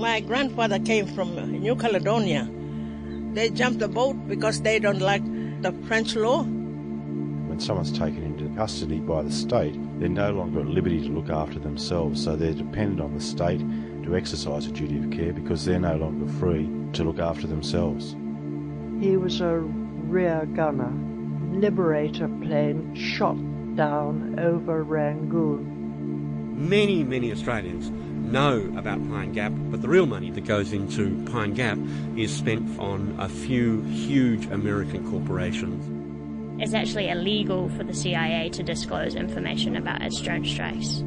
My grandfather came from New Caledonia. They jumped the boat because they don't like the French law. When someone's taken into custody by the state, they're no longer at liberty to look after themselves, so they're dependent on the state to exercise a duty of care because they're no longer free to look after themselves. He was a rear gunner. Liberator plane shot down over Rangoon. Many, many Australians know about Pine Gap, but the real money that goes into Pine Gap is spent on a few huge American corporations. It's actually illegal for the CIA to disclose information about its drone strikes.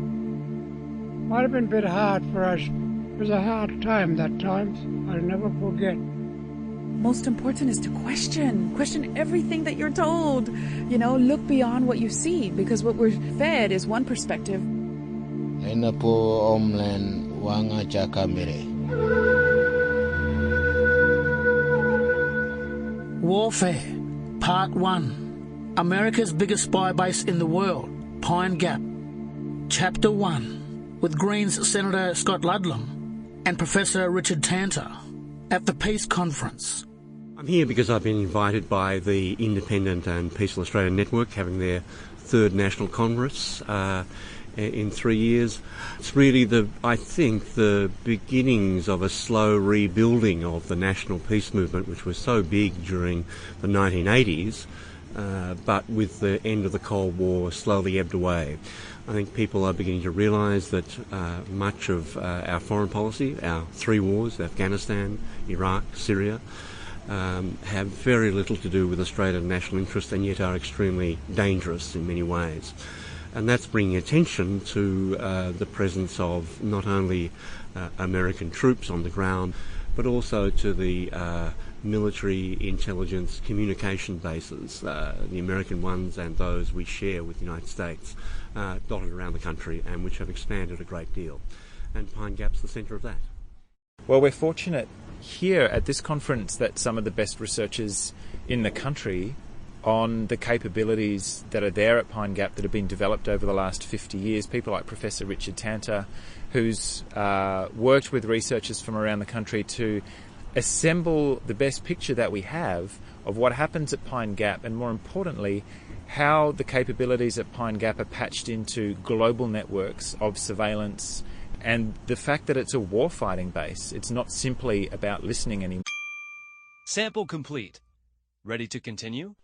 Might have been a bit hard for us. It was a hard time that time. I'll never forget. Most important is to question everything that you're told. You know, look beyond what you see, because what we're fed is one perspective. Warfare, Part 1. America's biggest spy base in the world, Pine Gap. Chapter 1, with Greens Senator Scott Ludlam and Professor Richard Tanter at the Peace Conference. I'm here because I've been invited by the Independent and Peaceful Australia Network, having their third National Congress in 3 years. It's really, I think, the beginnings of a slow rebuilding of the national peace movement, which was so big during the 1980s, but with the end of the Cold War slowly ebbed away. I think people are beginning to realise that much of our foreign policy, our three wars, Afghanistan, Iraq, Syria, have very little to do with Australian national interest and yet are extremely dangerous in many ways. And that's bringing attention to the presence of not only American troops on the ground, but also to the military intelligence communication bases, the American ones and those we share with the United States, dotted around the country and which have expanded a great deal. And Pine Gap's the centre of that. Well, we're fortunate here at this conference that some of the best researchers in the country on the capabilities that are there at Pine Gap that have been developed over the last 50 years. People like Professor Richard Tanter, who's worked with researchers from around the country to assemble the best picture that we have of what happens at Pine Gap, and more importantly, how the capabilities at Pine Gap are patched into global networks of surveillance, and the fact that it's a warfighting base. It's not simply about listening anymore. Sample complete. Ready to continue?